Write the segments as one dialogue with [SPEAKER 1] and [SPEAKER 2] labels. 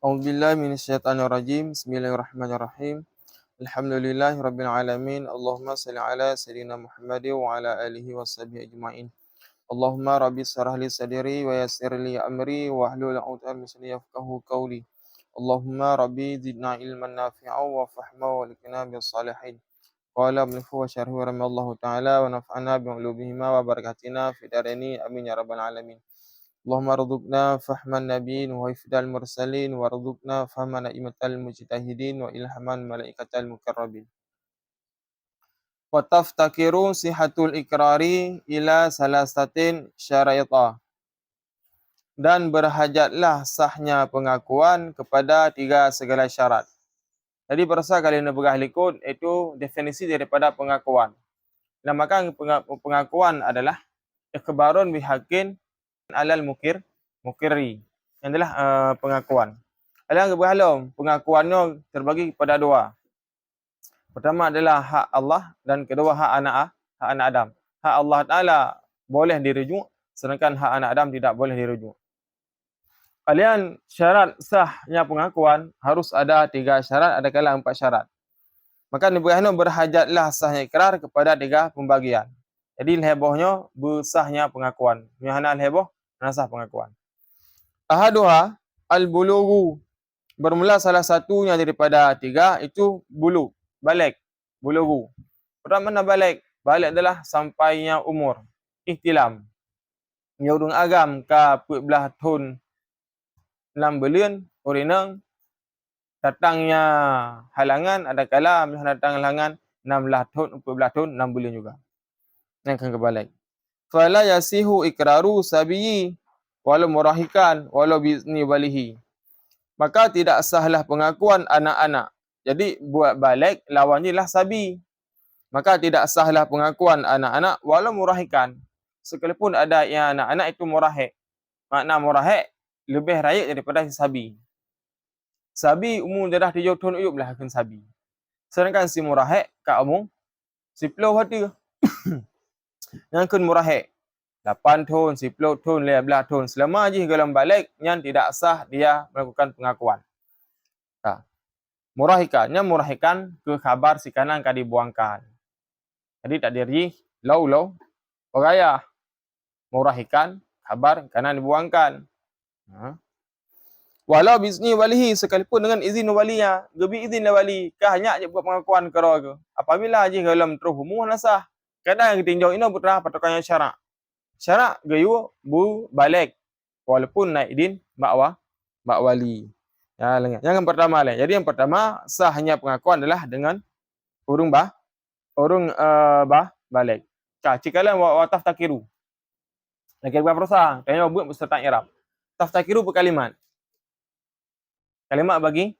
[SPEAKER 1] A'udzubillahi minasyaitonirrajim. Bismillahirrahmanirrahim. Alhamdulillahirabbil alamin. Allahumma shalli ala sayyidina Muhammad wa ala alihi washabihi ajmain. Allahumma rabbi shrah li sadri wa yassir li amri wa hlul 'uqdatam min lisani yafqahu qawli. Allahumma rabbi zidna ilman nafi'an wa fahma wa likna bis salihin. Qala ibnu wa syarhu rahimallahu ta'ala wa nafa'ana bi ulumihima wa barakatina fi daraini amin ya rabbal alamin. Allahumma rzuqna fahman nabiyyin wa hifdzal mursalin wa rzuqna fahman a'immatal mujtahidin wa ilhaman malaikatal muqarrabin. Wa taftakiru sihatul ikrari ila salasatin syaraita. Dan berhajatlah sahnya pengakuan kepada 3 segala syarat. Jadi berasa kalian berah likut itu definisi daripada pengakuan. Namakan pengakuan adalah ikhbarun bihaqqin alal mukiri. Yang adalah pengakuan. Ada yang berhalum, pengakuannya terbagi kepada 2. Pertama adalah hak Allah dan kedua hak anak Adam. Hak Allah Ta'ala boleh dirujuk, sedangkan hak anak Adam tidak boleh dirujuk. Kalian syarat sahnya pengakuan harus ada 3 syarat, ada kala 4 syarat. Maka Nabi Muhammad berhajatlah sahnya ikrar kepada 3 pembagian. Jadi lehebohnya bersahnya pengakuan. Nyahana leheboh, nasah pengakuan. Ahaduha al-bulughu. Bermula salah satunya daripada 3 itu bulugh, balik, bulughu. Pertama mana balik? Balik adalah sampainya umur, ihtilam. Nyurung agam ka 14 tahun 6 bulan, urinang datangnya halangan, ada kala misalnya datang halangan 16 tahun, 14 tahun, 6 bulan juga. Yang akan kebalik. Fala yasihu ikraru sabiyi walau murahikan walau bizni walihi. Maka tidak sahlah pengakuan anak-anak. Jadi buat balik lawannya lah sabi. Maka tidak sahlah pengakuan anak-anak walau murahikan. Sekalipun ada yang anak-anak itu murahik. Makna murahik lebih rakyat daripada sabi. Sabi umur darah 7 tahun uyup lah akan sabi. Sedangkan si murahik kat umur 10 hati. Yang akan murahik 8 tahun, 10 tahun, 15 tahun. Selama je dalam balik yang tidak sah dia melakukan pengakuan. Murahikannya murahikan ke khabar si kanan ka dibuangkan. Jadi tak diri lau peraya. Murahikan khabar kanan dibuangkan. Walau bizni walihi, sekalipun dengan izin walinya, gebi izin wali, hanya je buat pengakuan karo ke. Apabila je dalam terus umur nasah. Kadang yang tinjau ini putra patokannya syarak. Syarak gayu bu balik walaupun naik idin mak wali. Ya, yang pertama lah. Jadi yang pertama sahnya pengakuan adalah dengan urung balik. Cikalah wa taftakiru. Lagi berapa prosa? Kayaknya buat beserta i'rab. Taftakiru berkalimat. Kalimat bagi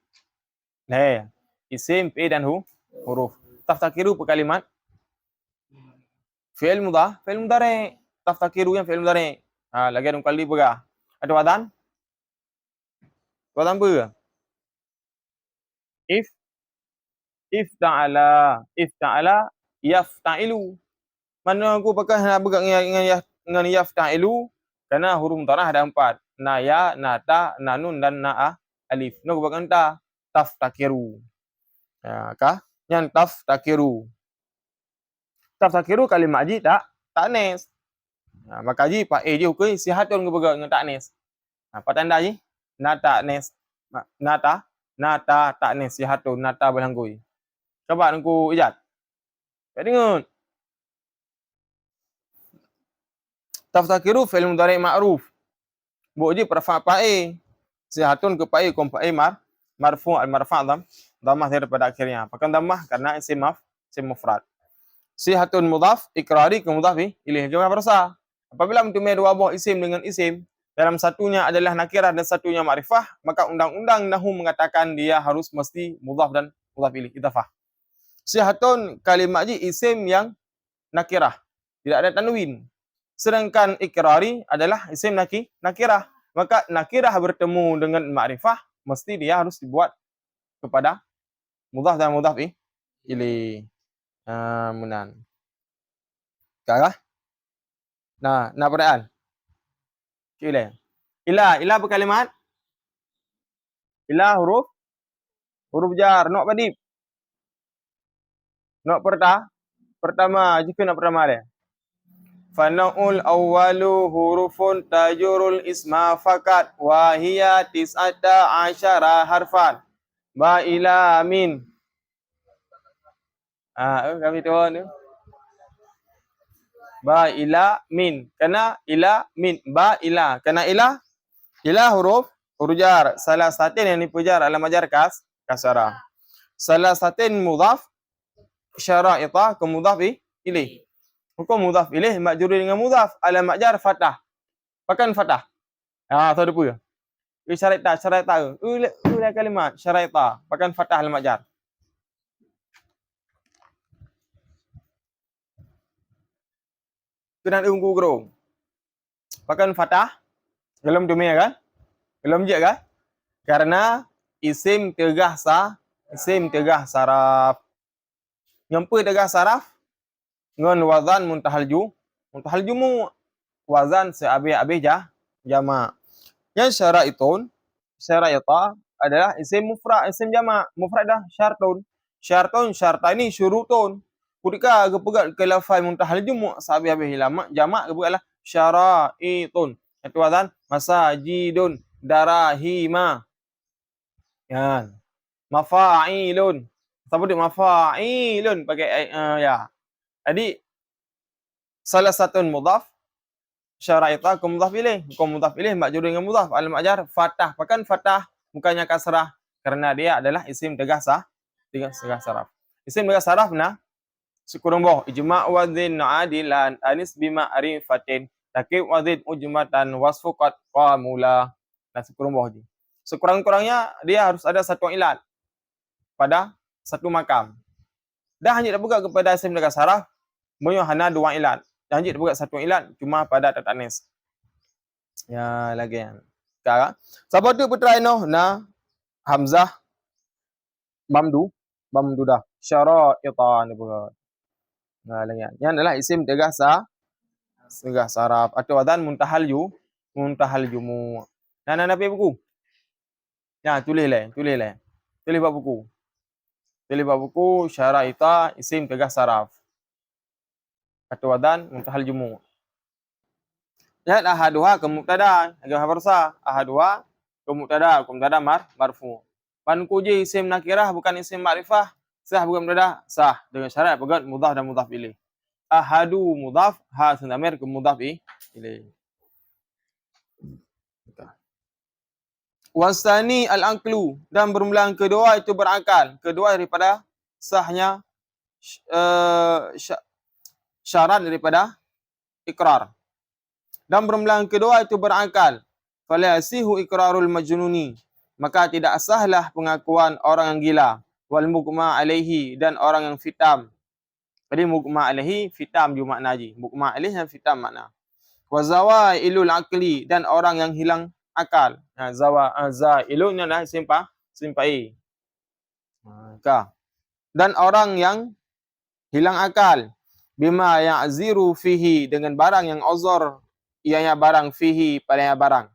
[SPEAKER 1] isim, fi dan huruf. Taftakiru berkalimat fi'il mudhari'. Taftakiru yang fi'il mudhari'. Lagi ada kali berah. Ada wadan? Wadan apa? Ifta'ala yafta'ilu. Mana aku pakai nak bergerak dengan yafta'ilu kerana huruf mudhari' ada 4. Na ya, na ta, na nun dan na alif. Nak pakai ta taftakiru. Ya, kah? Yang taftakiru. Taftakiru kalimat ji tak nes. Maka ji pak ji ukui sihatun bergerak dengan tak nes. Apa tanda ji? Na tak nes. Nata tak nes sihatun nata berlanggui. Coba aku ijat. Tak dengar. Taftakiru fi'il mudhari' ma'ruf. Buji perfa pa'i. Sihatun ke pa'i kom pa'i marfu' al-marfa' dhammah daripada akhirnya. Pakai dhammah karena isim mufrad. Sihatun mudhaf ikrari ke mudhaf ilaih. Jangan berasa. Apabila mentumai 2 buah isim dengan isim, dalam satunya adalah nakirah dan satunya ma'rifah, maka undang-undang nahwu mengatakan dia harus mesti mudhaf dan mudhaf ilaih, idhafah. Sihatun kalimat ji isim yang nakirah, tidak ada tanwin. Sedangkan ikrari adalah isim nakirah. Maka nakirah bertemu dengan ma'rifah, mesti dia harus dibuat kepada mudhaf dan mudhaf ilaih. Munan. Kah? Nah perayaan. Ila berkalimat Ila huruf jar. Nok padip. Nok pertama. Jika nak pertama dia. Fana'ul awwalu hurufun tajurul isma fakat wa hiya tis'ata asyara harfan. Ba ila min. Kami turun tu. Ba ila min. Kena ila min. Ba ila. Kena ila. Ila huruf jar. Salah satu yang nipu jar alamat jar kasarah. Salah satu mudhaf syara'itah ke mudhaf ilaih. Hukum mudhaf ilaih majrur dengan mudhaf alamat jar fathah. Pakan fathah. Tahu depu ya. Syara'itah. Ula kalimat syara'itah. Pakan fathah alamat jar. Kena unggu gerung. Pakan fathah. Gelum tu kan? Gelum je kan? Karena isim tegah saraf. Nyampu tegah saraf ngon wazan muntahal jumu wazan seabih-abih jama'. Yang syara'itah adalah isim mufrad, isim jama'. Mufrad dah syarta ini syurutun. Ketika kepegat ke lafaz muntahal jumu' seabih-abih jama' kepegatlah syara'itun. Itu wazan masajidun, darahima. Yan. Mafa'ilun. Sebut mafa'ilun pakai ya. Jadi salah satu mudhaf syara'itah ke mudhaf ilaih. Hukum mudhaf ilaih majrur dengan mudhaf alamat jar fathah. Pakan fathah bukannya kasrah karena dia adalah isim tegah saraf. Isim tegah saraf nah sekurang bawah ijma' wadzin adilan anis bima arifatin takib wadzin ujmatan wasfuqat qamula. Nah sekurang bawah je. Sekurang-kurangnya dia harus ada satu ilat pada satu makam. Dah hanya terbuka kepada isim tegah saraf banyak hana dua ilat. Dah hanya terbuka satu ilat cuma pada tatanis. Ya lagi yang. Sekarang siapa tu putra ino na hamzah mamdudah syara'itah ni bukan. Nah lagi yang. Yang adalah isim tegah saraf atau wazan muntahal jumu. Nah nabi buku. Ya tulis lah. Tulis buku. Tulis buku syara'itah isim tegah saraf atau wazan muntahal jumu. Lihat ahaduha ke mubtada, agak hafarsa. Ahaduha ke mubtada marfu. Panku je isim nakirah bukan isim ma'rifah. Sah bukan mubtada, sah. Dengan syarat pegat mudhaf dan mudhaf ilaih. Ahadu mudhaf, ha sendamir ke mudhaf ilaih. Wasani al-aqlu, dan bermula kedua itu berakal. Kedua daripada sahnya syarat daripada ikrar. Dan bermula kedua itu berakal. Fala yasihu iqrarul majnuni, maka tidak sahlah pengakuan orang yang gila. Wal mughma alaihi, dan orang yang fitam. Jadi mughma alaihi fitam juga makna ji. Mughma alaihi dan fitam makna. Wa zawailul aqli, dan orang yang hilang akal. Zailun adalah simpai. Dan orang yang hilang akal. Bima ya'ziru fihi, dengan barang yang uzur ianya barang fihi padanya barang.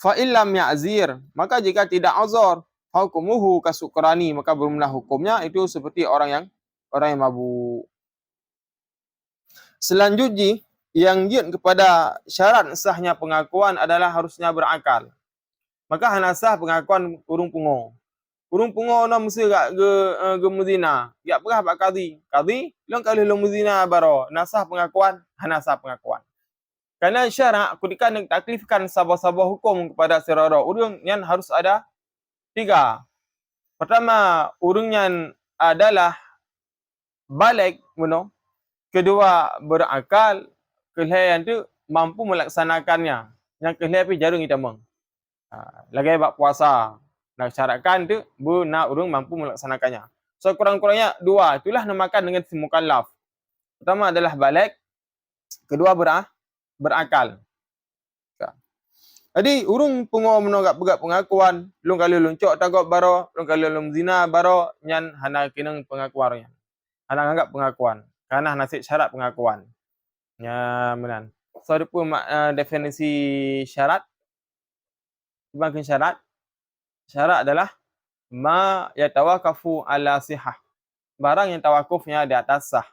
[SPEAKER 1] Fa illam ya'zir, maka jika tidak uzur, hukumuhu kasukrani, maka bermula hukumnya itu seperti orang yang mabuk. Selanjutnya yang jid kepada syarat sahnya pengakuan adalah harusnya berakal. Maka hana sah pengakuan urung pungo. Urung pungo na mesti ge muzina. Ya pernah pak qadhi. Qadhi long kali long muzina baro. Nasah pengakuan, hana sah pengakuan. Karena syarak ketika nak taklifkan sabah-sabah hukum kepada serara urung yang harus ada 3. Pertama, urung yang adalah balik, kedua berakal, kelihatan tu mampu melaksanakannya. Yang kelihatan jarang kita meng. Lagi bab puasa, nak syaratkan tu nak urung mampu melaksanakannya. So kurang-kurangnya 2, itulah namakan dengan mukallaf. Pertama adalah balik, kedua berakal. Jadi urung pungo menogak pegat pengakuan, lung kali luncok tagok baro, lung kali lung zina baro, nyan hana kineng pengakuannya. Hana anggap pengakuan, karena nasib syarat pengakuan. Ya menan. So ada pun definisi syarat. Bangkin syarat. Syarat adalah ma yatawakafu ala sihah. Barang yang tawakufnya di atas sah.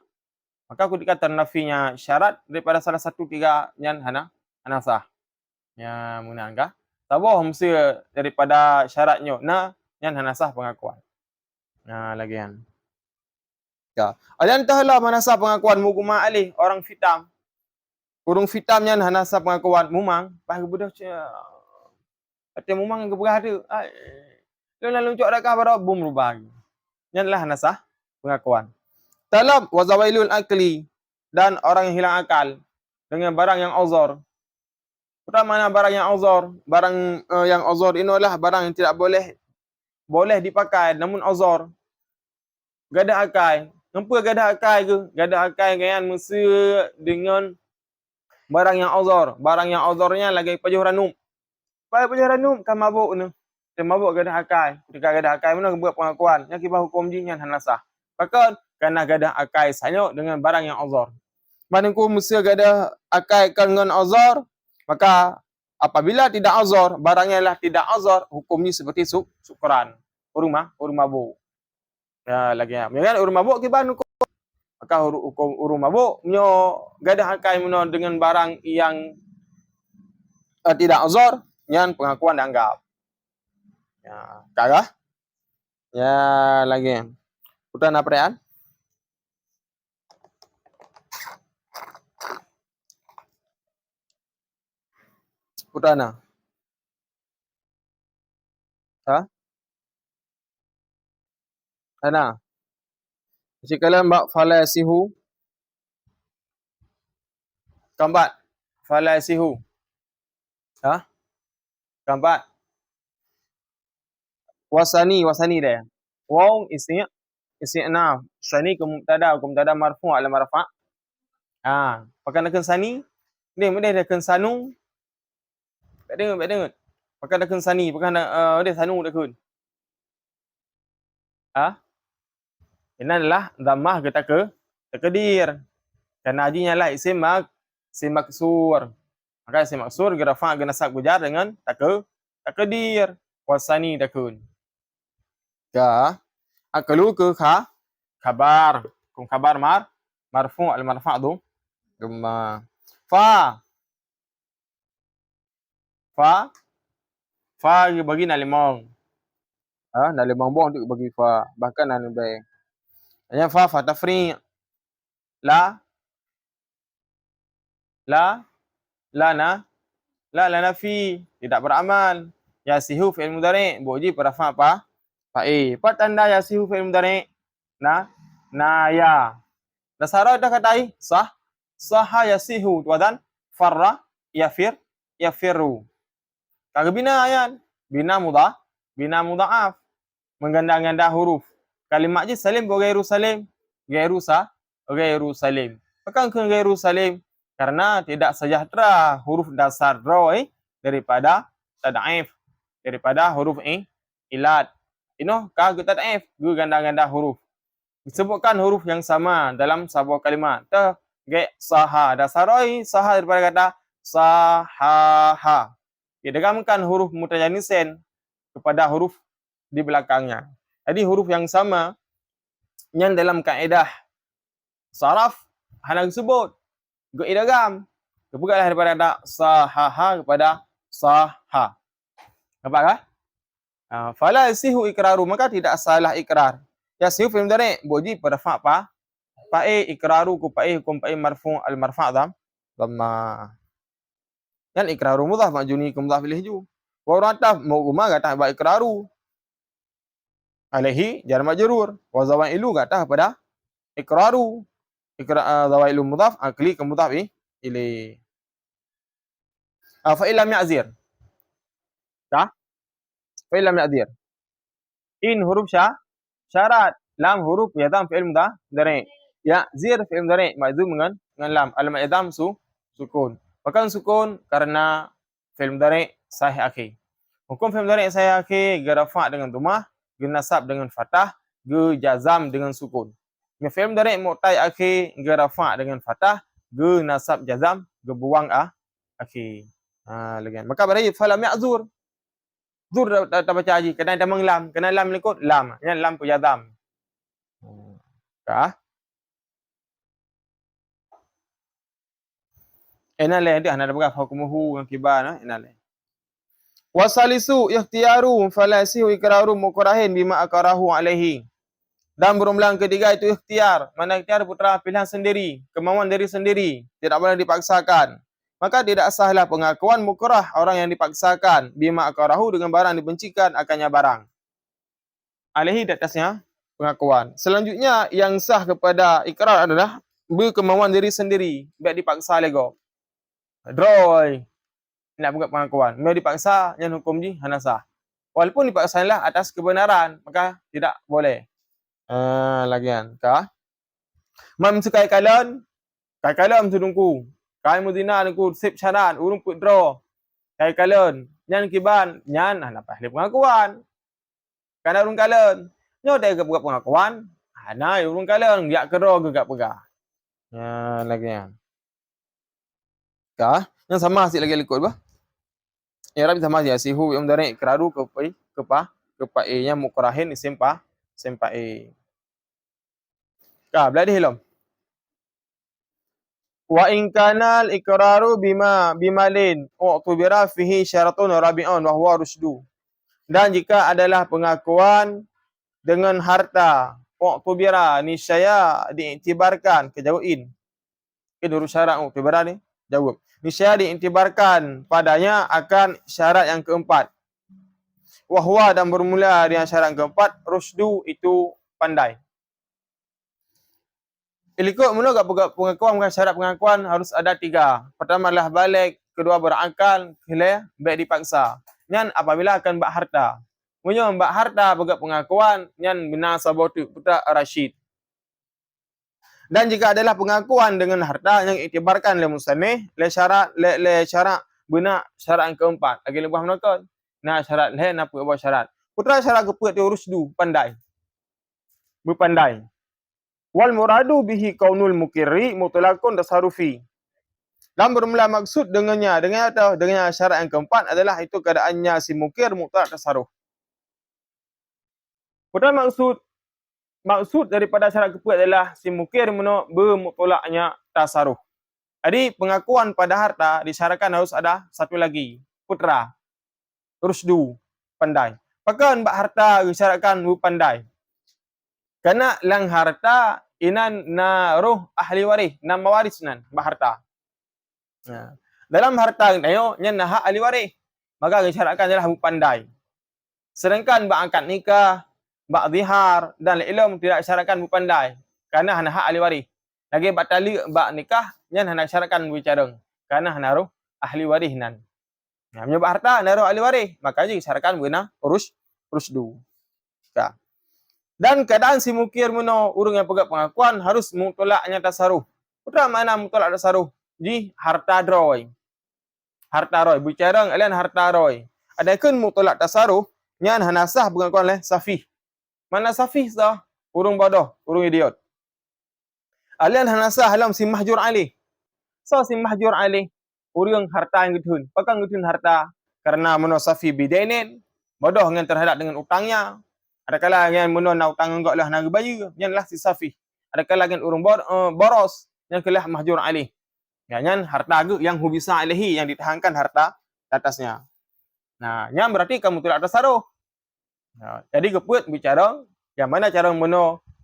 [SPEAKER 1] Maka ketika ternafinya syarat daripada salah satu tiga yang hana sah. Ya munangka. Taboh mesti daripada syaratnya yang hana sah pengakuan. Nah, lagian. Ya. Ada entahlah mana sah pengakuan muguma alih orang fitam. Kurung fitam yang hana sah pengakuan mumang. Bah budak ate mumang gebrah tu. Lalu cok dak kabar bum rubah. Yang lah hana sah pengakuan. Dalam wazawailul akli dan orang yang hilang akal dengan barang yang uzur. Pertama barang yang uzur, barang yang uzur ini adalah barang yang tidak boleh dipakai namun uzur. Gadah akai. Nampak gadah akai ke? Gadah akai kan mesti dengan barang yang uzur. Barang yang uzurnya lagi pajuh ranum. Pajuh ranum kan mabuk ni. Dia mabuk gadah akai. Ketika gadah akai mana buat pengakuan. Yang kibah hukum jinyan hanasah. Bahkan kerana gadah akai sanyok dengan barang yang uzur. Manangku mesti gadah akai dengan uzur, maka apabila tidak uzur, barangnya lah tidak uzur, hukumnya seperti syukran. Urung mabuk. Ya lagi ya. Kan urung mabuk kibah hukum. Maka hukum urung mabuk nyo gadah akai meno dengan barang yang tidak uzur, yang pengakuan dianggap. Ya, kagah? Ya lagi. Putan apa ya? Putana. Ha? Ana. Jika mbak falasihu keempat falasihu. Ha? Keempat. Wasani dia. Waw isti'naf. Sani ke mubtada marfu' ala marfa'. Pakai nak sani. Dia nak sanu. Tak dengar. Pakai nak sani, pakai nak dia sanu dah kun. Ini adalah dhammah ke takdir. Karena ajinya lah isim maksur. Maka isim maksur gerafa ke nasab gujar dengan takdir. Wasani takun. Ya. Akalu ke khabar. Kum khabar marfu' al marfa' tu. Gemma. Fa bagi na limong. Na limong buang untuk bagi fa. Bahkan na lebih. Hanya fa tafri'. La nafi. Tidak beramal. Yasihu fi'il mudhari' buji pada fa apa? Fa'i. Apa tanda yasihu fi'il mudhari'? Ya. Nasara dah katai sah. Saha yasihu wadan farra yafiru. Kagak bina ayan. Bina mudha'af. Mengganda-ganda huruf. Kalimat je salim ke gairu salim? Gairu salim. Bukan ke gairu salim? Karena tidak sejahtera huruf dasar roi daripada tad'if. Daripada huruf ilat. Inoh kagak tad'if. Gu ganda-ganda huruf. Disebutkan huruf yang sama dalam sebuah kalimat. Saha. Dasar roi saha daripada kata sahaha. Didegamkan huruf mutajanisen kepada huruf di belakangnya. Jadi huruf yang sama yang dalam kaedah saraf hendak disebut idgham. Kebukalah daripada kata sahaha kepada saha. Nampak kah? Fala yasihu ikraru, maka tidak salah ikrar. Yasihu fi'il mudhari' boji pada fa'e ikraru ku fa'e hukum fa'e marfu' al marfa' dhamma. Kan ikraru mudhaf majuni ke mudhaf ilaih ju. Wa rataf mau'uma kata ba ikraru. Alaihi jar majrur. Wa zawailu kata pada ikraru. Zawailu mudhaf akli ke mudhaf ilaih. Fa illam ya'zir. Fa illam ya'zir. In huruf syarat. Lam huruf yadam fi'il mudhari'. Ya'zir fi'il mudhari' ma'zum dengan lam. Alamat yadam sukun. Bahkan sukun karena fi'il mudhari' sahih akhir. Hukum fi'il mudhari' sahih akhir gerafa dengan dhammah, genasab dengan fathah, jazam dengan sukun. Fi'il mudhari' mu'tai akhir gerafa dengan fathah, genasab jazam, gebuang akhir. Lagi. Maka berarti falam ya'zur. Zur tak baca haji. Kena damang lam. Kena lam likut lam. Yang lam pujadam. Kah? Enale dia nak berapa hukumuhu yang kibar na enale. Wasalisu ikhtiyaru falasihu ikraru mukrahin bima akarahu alaihi. Dan berulang ketiga itu ikhtiar. Mana ikhtiar putra pilihan sendiri, kemauan diri sendiri, tidak boleh dipaksakan. Maka tidak sahlah pengakuan mukrah orang yang dipaksakan bima akarahu dengan barang dibencikan akannya barang. Alaihi di atasnya pengakuan. Selanjutnya yang sah kepada ikrar adalah berkemauan diri sendiri, baik dipaksa lego. Droy nak buat pengakuan. Mau dipaksa yang hukum di hanasah. Walaupun dipaksalah atas kebenaran, maka tidak boleh. Lagian kah? Mam sukai kalon, kai kalon tudungku. Kai mudina nungku sip syarat, urung put draw. Kai kalon, nyan kiban, nyan apa ahli pengakuan. Kana urung kalon. Nyo dah buat pengakuan. Ana urung kalon, yak kero gegak pegah. Lagian. Kah? Yang sama hasil lagi likut bah. Ya Rabbi sama aja sihu yang dari ikraru kepa nya mukrahin sempa e. Kah, beladi hilom. Wa in kana al-iqraru bimalin u'tubira fihi syaratun rabi'un wa huwa rusdu. Dan jika adalah pengakuan dengan harta, u'tubira niscaya diiktibarkan kejauhin. Ini syarat u'tubira ni, jawab. Niscaya diiktibarkan padanya akan syarat yang keempat. Wa huwa dan bermula dengan syarat yang keempat, rusdu itu pandai. Ikut menurut pengakuan bukan syarat pengakuan harus ada 3. Pertama adalah balik, kedua berakal, ketiga baik dipaksa. Nyan apabila akan bak harta. Munyo bak harta bagi pengakuan nyan benar sabotu putra Rashid. Dan jika adalah pengakuan dengan harta yang iktibarkan oleh musannif, le syarat benar syarat yang keempat. Lagi lebih menakon. Nah syarat le nak buat syarat. Putra syarat keput dia rusdu pandai. Berpandai. Wal muradu bihi kaunul mukirri mutlaqun tasarufi. Dan bermula maksud dengan syarat yang keempat adalah itu keadaannya si mukir mutlak tasarruf. Pertama maksud daripada syarat keput adalah si mukir bermutlaknya tasarruf. Jadi pengakuan pada harta disyaratkan harus ada satu lagi, putra, rusdu, pandai. Pakan bak harta disyaratkan pandai. Karena lang harta inan na roh ahli waris, na mawaris nan harta. Dalam harta ayo nyan na ahli waris. Maka disyaratkan adalah pandai. Sedangkan bak akad nikah, bak zihar dan ilmu tidak disyaratkan pandai. Karena hana ahli waris. Lagi bak tali bak nikah nyan hana disyaratkan bicara. Karena hana roh ahli waris nan. Menyebab harta na roh ahli waris, maka disyaratkan guna rusdu. Dan keadaan si mukir urung yang pegang pengakuan harus mutlaknya tasarruf. Putra mana mutlak tasarruf? Ji harta roy. Harta roy. Bicara alian harta roy. Adakah mutlak tasarruf? Nyan hanasah pengakuan leh safih. Mana safih sah? Urung bodoh, urung idiot. Alian hanasah halam si mahjur alih. So si mahjur alih. Urung harta yang getun. Pakang getun harta. Karena safih bidainin. Bodoh dengan terhadap dengan utangnya. Adakala yang menon utang enggak lah nak bayar, yang lah si safih. Adakala yang urung boros, yang kelah mahjur alih. Yang harta yang hubisa alihi, yang ditahankan harta atasnya. Nah, yang berarti kamu tidak tasarruf. Jadi keput bicara, yang mana cara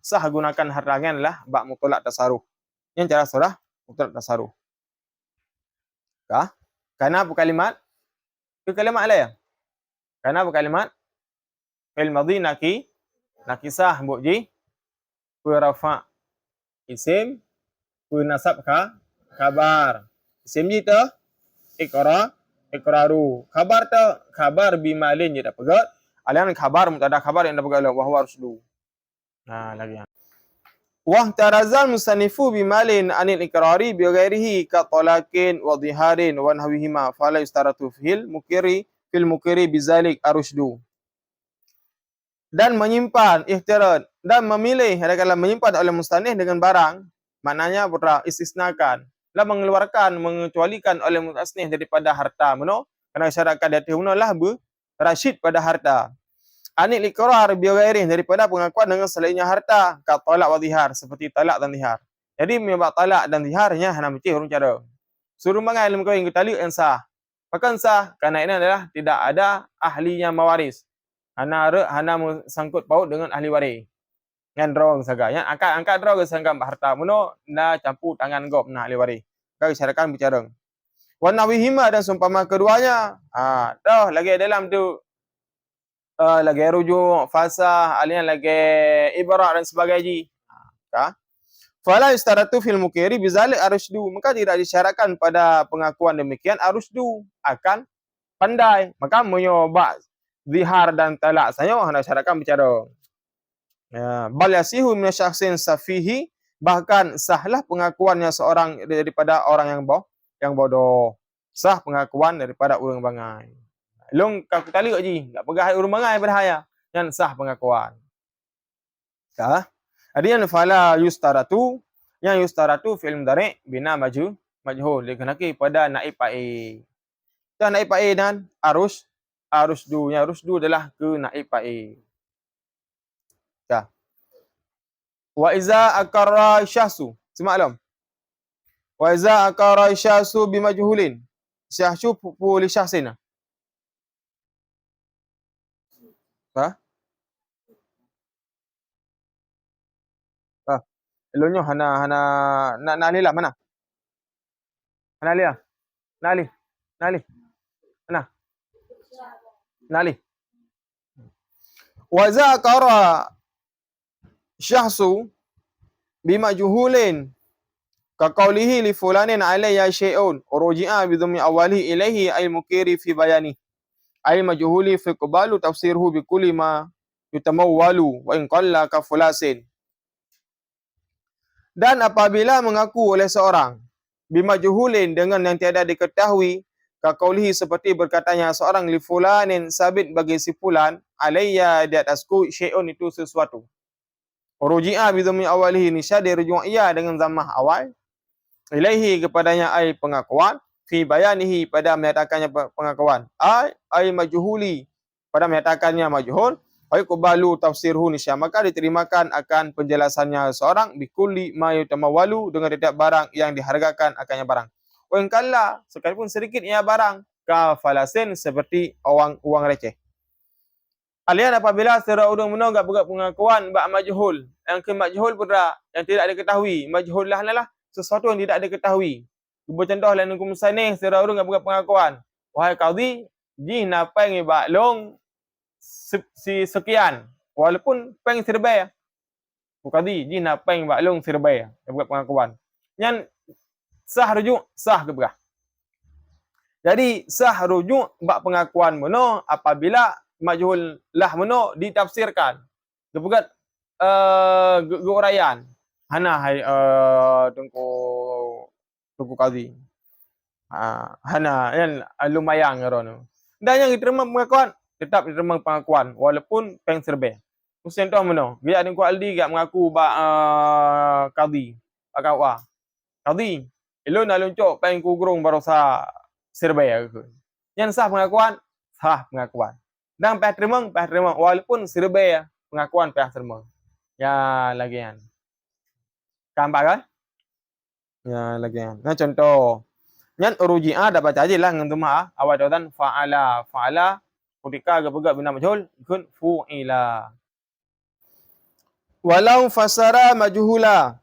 [SPEAKER 1] sah gunakan harta lah bak mutlak tasarruf. Yang cara surah mutlak tasarruf. Karena apa kalimat? Itu kalimat lah ya. Karena apa kalimat? Fil madhi nakisah buji ku rafa isim ku nasab khabar isim ji tu iqraru khabar bimalin je dah pegat alian khabar mutada khabar yang dah pegat wa huwa rusdu. Lagi wa tarazal musannifu bimalin anil iqrari bi ghairihi ka talaqin wa dhiharin wa nahwihima fala yustaratu fil mukiri bizalik arusdu. Dan menyimpan ikhtiar dan memilih adalah menyimpan oleh musannif dengan barang, maknanya putra istisnakan lah mengeluarkan mengecualikan oleh musannif daripada harta karena syaratkan dia lah rasyid pada harta. Anil iqrar bi ghairihi, daripada pengakuan dengan selainnya harta, ka talak wa zihar, seperti talak dan zihar. Jadi menyebab talak dan ziharnya hana mesti urung cara. Suruh mangai lem kawin ketali yang sah. Maka sah kerana ini adalah tidak ada ahlinya mawaris. Hana sangkut paut dengan ahli waris. Ngan drong saga. Yang angkat drong sangka harta muno na campur tangan gop na ahli waris. Kau syarakan bicara. Wa nawihima, dan seumpama keduanya. Dah lagi dalam tu lagi rujuk, fasah, alien lagi ibarat dan sebagainya. Fala istaratu fil mukiri bizalik arusdu, maka tidak disyaratkan pada pengakuan demikian arusdu akan pandai. Maka menyoba zihar dan talak saya hendak syaratkan bicara. Bal yasihu min syakhsin safihi, bahkan sahlah pengakuannya seorang daripada orang yang bodoh. Sah pengakuan daripada urang bangai. Long kau tali je, enggak pegah urang bangai berhaya. Yang sah pengakuan. Ada yang fala yustaratu, yang yustaratu fi'il mudhari' bina majhul dikenaki pada naib fa'il. Dan naib fa'il dan arusdu, yang arusdu adalah ke naib fa'il. Wa iza aqarra syahsu, semaklum. Wa iza aqarra syahsu bimajhulin. Syahsu li syahsina. Eloknya hana nak alih lah mana? Hana alih lah. Nak alih. Mana? Nak alih. Wa za qara syahsu bimajhulin ka qawlihi li fulanin alayya syai'un urji'a bi dhammi awwalihi ilayhi ay mukiri fi bayani ay majhuli fi qabalu tafsirhu bi kulli ma yutamawwalu wa in qalla ka fulasin. Dan apabila mengaku oleh seorang bimajhulin dengan yang tiada diketahui, kaqaulihi seperti berkatanya seorang li fulanin sabit bagi si fulan alayya di atasku syai'un itu sesuatu. Ruji'a bi dhammi awalihi, nisya dirujuk ia dengan dhammah awal, ilaihi kepadanya ay pengakuan, fi bayanihi pada menyatakannya pengakuan, ay majhuli pada menyatakannya majhul, ay kubalu tafsirhu nisya, maka diterimakan akan penjelasannya seorang bikulli ma yutamawalu, dengan setiap barang yang dihargakan akannya barang. Wa in kalla, sekalipun sedikit ia barang, ka falasin, seperti uang receh. Alian apabila secara udang menonggak buat pengakuan bak majhul, yang ke majhul pula yang tidak diketahui, majhul lah sesuatu yang tidak diketahui. Cuba contoh lain hukum sanih secara udang buat pengakuan, wahai qadhi, ji napai bak long si sekian, walaupun peng serbai. Qadhi, ji napai bak long serbai, buat pengakuan. Yang sah rujuk, sah ke berah. Jadi sah rujuk bak pengakuan meno apabila majhul lah meno ditafsirkan. Kebugat geurayan. Hana hai tungku qadhi. Hana yang lumayan ngarono. Dan yang diterima pengakuan tetap diterima pengakuan walaupun peng serbe. Contoh meno, dia ada Aldi gak mengaku bak qadhi. Akawa. Qadhi, elok nak luncuk peng kugrung barosa serbe aku. Yang sah pengakuan, sah pengakuan. Dan pihak terima walaupun serba pengakuan pihak terima. Ya lagian. Kampak kan? Ya lagian. Nah contoh. Yang uruji'ah dapat aja lah dengan tumah awal jawatan fa'ala. Fa'ala ketika agak-agak bina majhul kun fu'ila. Walau fasara majhula.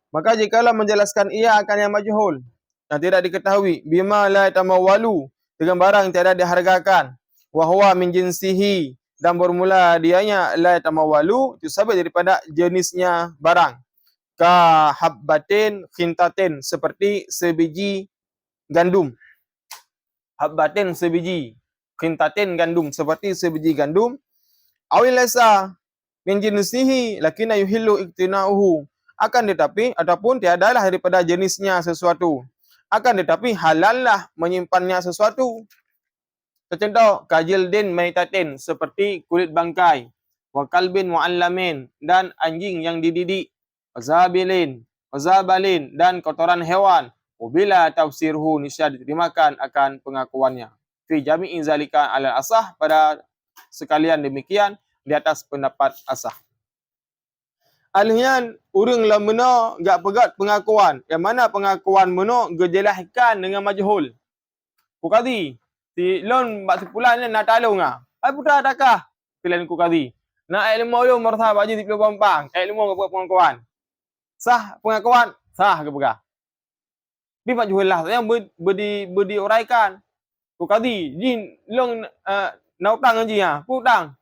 [SPEAKER 1] Maka jikalau menjelaskan ia akan yang majhul, yang tidak diketahui, bima la tamawwalu, dengan barang yang tidak dihargakan, wa huwa min jinsihi, dan bermula dianya la tamawalu, itu sebab daripada jenisnya barang, ka habbatin khintatin, seperti sebiji gandum. Habbatin sebiji, khintatin gandum, seperti sebiji gandum. Awil lasa min jinsihi lakinna yuhillu iktina'uhu, akan tetapi ataupun tiadalah daripada jenisnya sesuatu, akan tetapi halallah menyimpannya sesuatu. Contoh, kajildin maitatin, seperti kulit bangkai, wa kalbin mu'allamin, dan anjing yang dididik, wazabilin, wazabalin, dan kotoran hewan, bila tafsirhu nisya diterimakan akan pengakuannya. fi jami'i zalika ala asah, pada sekalian demikian di atas pendapat asah. Alhian urang la meno gak pegat pengakuan. Yang mana pengakuan meno gejelaskan dengan majhul. Ku kadi si lon bak sepulan ni nak talung ah. Ai putra adakah? Pilihan ku kadi. Nak ilmu lu martha baji 30 pampang. Ilmu ke pengakuan. Sah pengakuan, sah ke pegah. Bi majhul lah yang berdiuraikan. Ku kadi jin long na utang ji ah. Ku utang.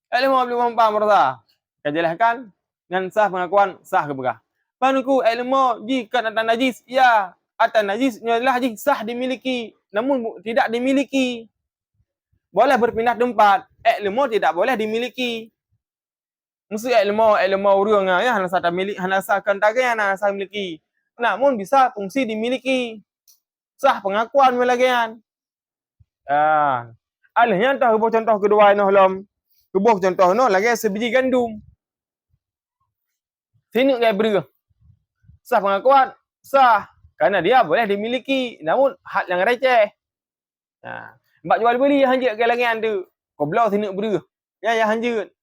[SPEAKER 1] Ilmu 30 pampang martha. Kejelaskan dengan sah pengakuan, sah ke pegah. Panuku ilmu ji kan atan najis, ya atan najisnya lah ji sah dimiliki, namun tidak dimiliki. Boleh berpindah tempat, ilmu tidak boleh dimiliki. Mesti ilmu urang ya hana sah milik, hana sah kantagan hana sah miliki. Namun bisa fungsi dimiliki. Sah pengakuan melagian. Alihnya entah kebuah contoh kedua ini halam. Kebuah contoh no lagi sebiji gandum. Sini gaya beri. Sah pengakuan, sah. Karena dia boleh dimiliki. Namun, hak yang receh. Mbak jual beli yang hanjit ke langian tu. Kau belau sini beri. Ya, yang hanjit.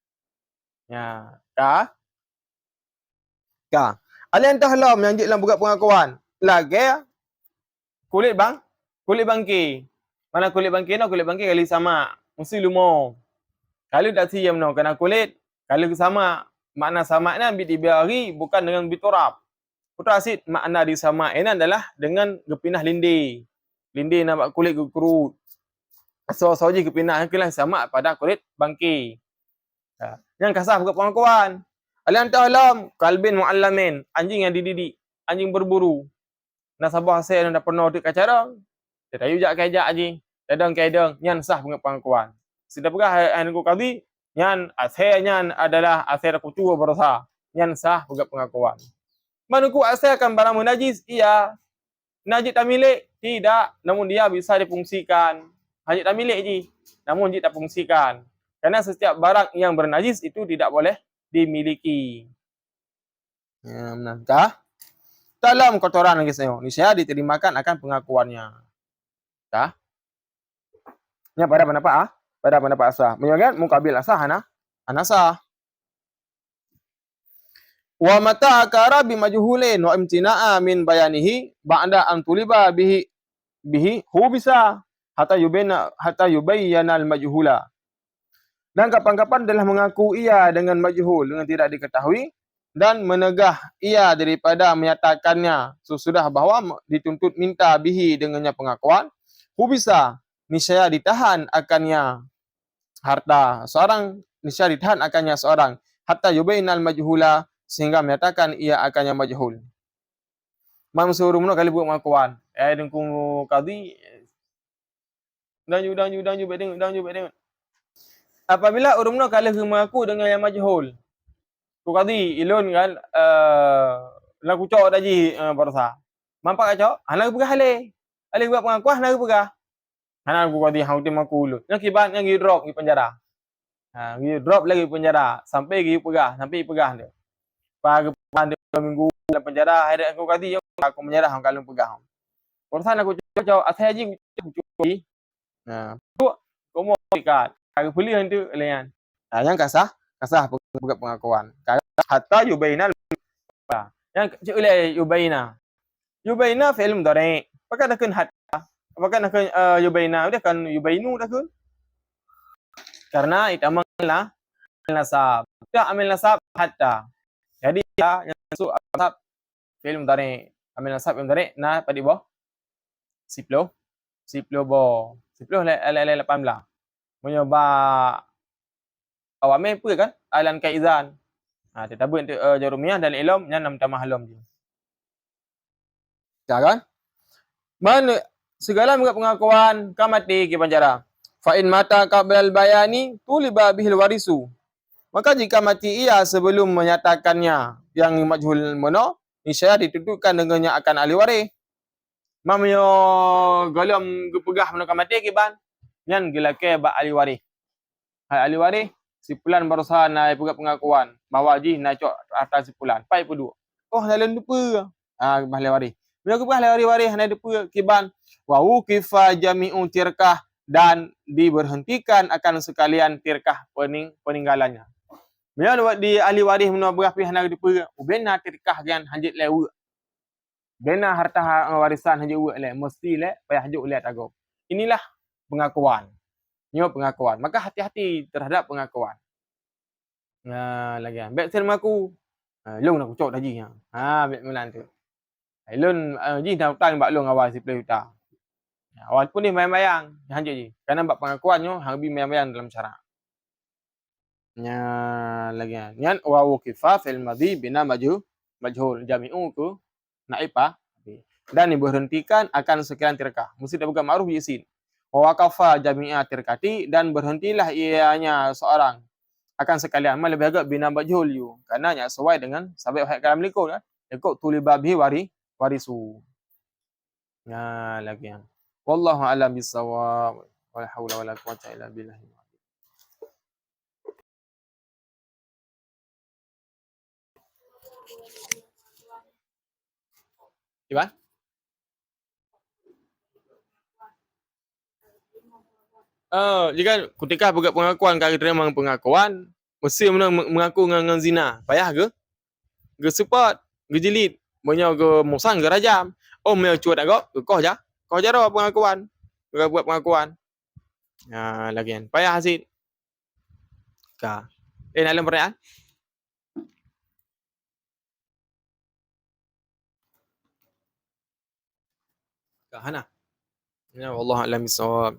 [SPEAKER 1] Ya, kah? Kah? Alian tahlam yang hanjit dalam buka pengakuan. Lagi, kulit bangki. Mana kulit bangki no? Kulit bangki kali sama. Mesti lumo. Kalau tak siam no, kena kulit. Kalau sama. Makna sama ni ambil dibiari bukan dengan biturab. Putra asid makna disama ini adalah dengan gepinah lindi. Lindi nampak kulit kerut. So-soji gepinah kelah sama pada kulit bangki. Yang kasar bukan pengakuan. Alian ta'lam kalbin mu'allamin. Anjing yang dididik. Anjing berburu. Nasabah saya dah pernah dik kacarang. Dia tayu jak kejak aji. Kadang-kadang yang sah bukan pengakuan. Sudah pegah aku kali. Yang asalnya adalah asal kutu berusaha. Yang sah bukan pengakuan. Manuku asalkan barang najis, iya. Najis tak milik, tidak. Namun dia bisa difungsikan. Najis tak milik je. Namun dia tak fungsikan. Karena setiap barang yang bernajis itu tidak boleh dimiliki. Ya, benarkah? Dalam kotoran guys, niscaya diterimakan akan pengakuannya. Kah? Nya pada pendapat pada pendapat asah. Menyogan mukabil asah anasah. Wa mata akara bi majhulin wa imtina'a min bayanihi ba'da an tuliba bihi hu bisa hatta yubayyana al majhula. Dan kapan-kapan telah mengaku ia dengan majhul dengan tidak diketahui dan menegah ia daripada menyatakannya sesudah bahawa dituntut minta bihi dengannya pengakuan, hu bisa niscaya ditahan akannya harta seorang, niscaya ditahan akannya seorang hatta yubayyana al majhula, sehingga menyatakan ia akannya majhul. Mam suruh mana kali buat pengakuan. Dengku kadi dan ju. Apabila urang mana kali mengaku dengan yang majhul. Ku kadi ilun kan lagu cok daji barasa. Mampak cok, hana pegah ale. Ale buat pengakuan hana pegah. Hana ku kadi hau tim aku ulut. Yang kibat yang drop di penjara. Drop lagi penjara sampai pegah dia. Pagi minggu dalam penjara, hari aku kadi aku menyerah kalau pegang. Urusan aku cakap asal haji cuci. Tu kamu ikat. Aku beli hantu layan. Yang kasah bukan pengakuan. Hatta yubaina. Yang oleh yubaina film dore. Apakah dah kun hatta? Apakah dah kun yubaina? Dia kan yubainu dah kun. Karena itu amallah nasab. Tidak amal nasab hatta. Jadi ya yang masuk nasab film dari ambil nasab film dari na pada bawah siplo bo siplo le 18 menyoba awame apa kan alan kaizan tetabut untuk jarumiyah dan ilm nya 6 tambah halom je kan mana segala pengakuan kamati ke penjara fa in mata qabla al bayani tuliba bihil warisu. Maka jika mati ia sebelum menyatakannya yang majhul mono, niscaya dituntutkan dengannya akan ahli waris. Mamyo galam gepegah mono mati kiban, nyan gelake ba ahli waris. Ahli waris sipulan berusaha naik pegah pengakuan bahawa ji nak cok atas sipulan. Pai pedu. Oh dalam lupa. Ahli waris. Bila gepegah ahli waris hana depa kiban wa uqifa jami'u tirkah dan diberhentikan akan sekalian tirkah peninggalannya. Bila di ahli waris menua berapih hana dipera, ubena tirkah gan hanjit lewe. Bena harta warisan hanjit uwe le, mesti le payah hajuk lihat ago. Inilah pengakuan. Nyo pengakuan. Maka hati-hati terhadap pengakuan. Lagi baik sen mengaku. Long nak ucap haji. Baik melan tu. Lon ji dah utang bak long awal 10 juta. Awal pun ni bayang-bayang hanjit ji. Karena bak pengakuan nyo hang bi bayang-bayang dalam syarak. Lagi nyan wa wuqifa fil madhi bina majhul jami'u ku naibah dan diberhentikan akan sekian tirkah. Mesti dah bukan ma'ruf yasin. Wa waqafa jami'a tirkati dan berhentilah ianya seorang akan sekalian lebih agak bina majhul you. Karena nya sesuai dengan sabit ayat kalam likul kan. Ikut tulibabi warisu. Lagi yang. Wallahu a'lam bissawab. Wala haula wala quwwata illa billah. Gimana? Jika ketika buat pengakuan kali terima pengakuan, mesti mengaku dengan zina. Payah ke? Ge support, ge jilid, banyak ge musang ge rajam. Oh, mau cuat agak, kau aja. Kau aja dah pengakuan. Buat pengakuan. Lagian. Payah hasil. Ka. Dalam perayaan? Ka hana. Ya Allah alam bisawab.